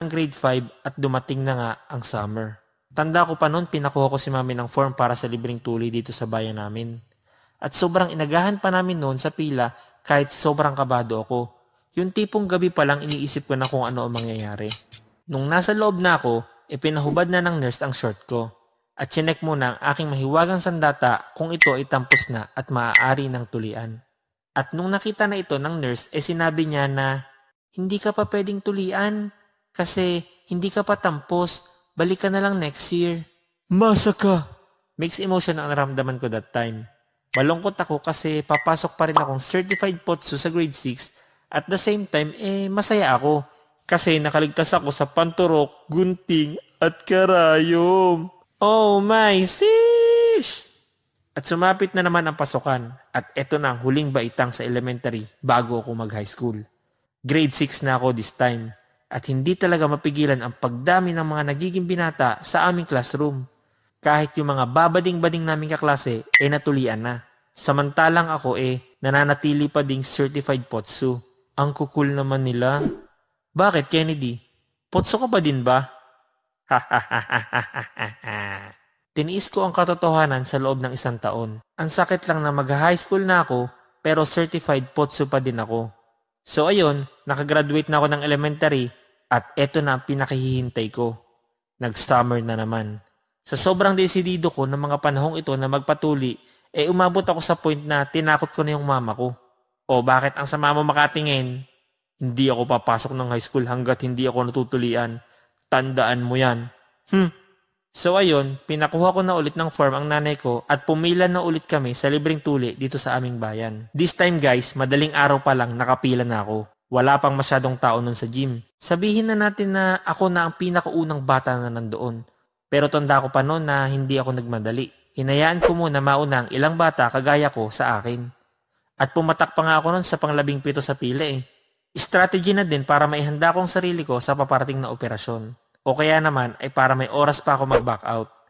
ng grade 5 at dumating na nga ang summer. Tanda ko pa noon, pinakuha ko si mami ng form para sa libreng tuli dito sa bayan namin. At sobrang inagahan pa namin noon sa pila kahit sobrang kabado ako. Yung tipong gabi pa lang iniisip ko na kung ano ang mangyayari. Nung nasa loob na ako, pinahubad na ng nurse ang short ko. At chinek muna ang aking mahiwagang sandata kung ito ay tampos na at maaari ng tulian. At nung nakita na ito ng nurse, sinabi niya na, hindi ka pa pwedeng tulian kasi hindi ka pa tampos, balik ka na lang next year. Masaka! Mixed emotion ang naramdaman ko that time. Malungkot ako kasi papasok pa rin akong certified potso sa grade 6 at the same time masaya ako kasi nakaligtas ako sa panturok, gunting at karayom. Oh my sis! At sumapit na naman ang pasukan at eto na ang huling baitang sa elementary bago ako mag high school. Grade 6 na ako this time at hindi talaga mapigilan ang pagdami ng mga nagiging binata sa aming classroom. Kahit yung mga babading-bading naming kaklase natulian na. Samantalang ako nananatili pa ding certified potso. Ang kukul naman nila. Bakit Kennedy? Potso ka pa din ba? Tiniis ko ang katotohanan sa loob ng 1 taon. Ang sakit lang na mag-high school na ako pero certified potso pa din ako. So ayun, nakagraduate na ako ng elementary at eto na ang pinakahihintay ko. Nag-summer na naman. Sa sobrang desidido ko ng mga panahong ito na magpatuli, umabot ako sa point na tinakot ko na yung mama ko. O bakit ang sama mo makatingin? Hindi ako papasok ng high school hanggat hindi ako natutulian. Tandaan mo yan. So ayun, pinakuha ko na ulit ng form ang nanay ko at pumila na ulit kami sa libreng tuli dito sa aming bayan. This time guys, madaling araw pa lang nakapila na ako. Wala pang masyadong tao nun sa gym. Sabihin na natin na ako na ang pinakaunang bata na nandoon. Pero tanda ko pa noon na hindi ako nagmadali. Hinayaan ko muna mauna ang ilang bata kagaya ko sa akin. At pumatak pa nga ako noon sa pang-17 sa pila Strategy na din para maihanda kong sarili ko sa paparating na operasyon. O kaya naman ay para may oras pa ako mag-back out.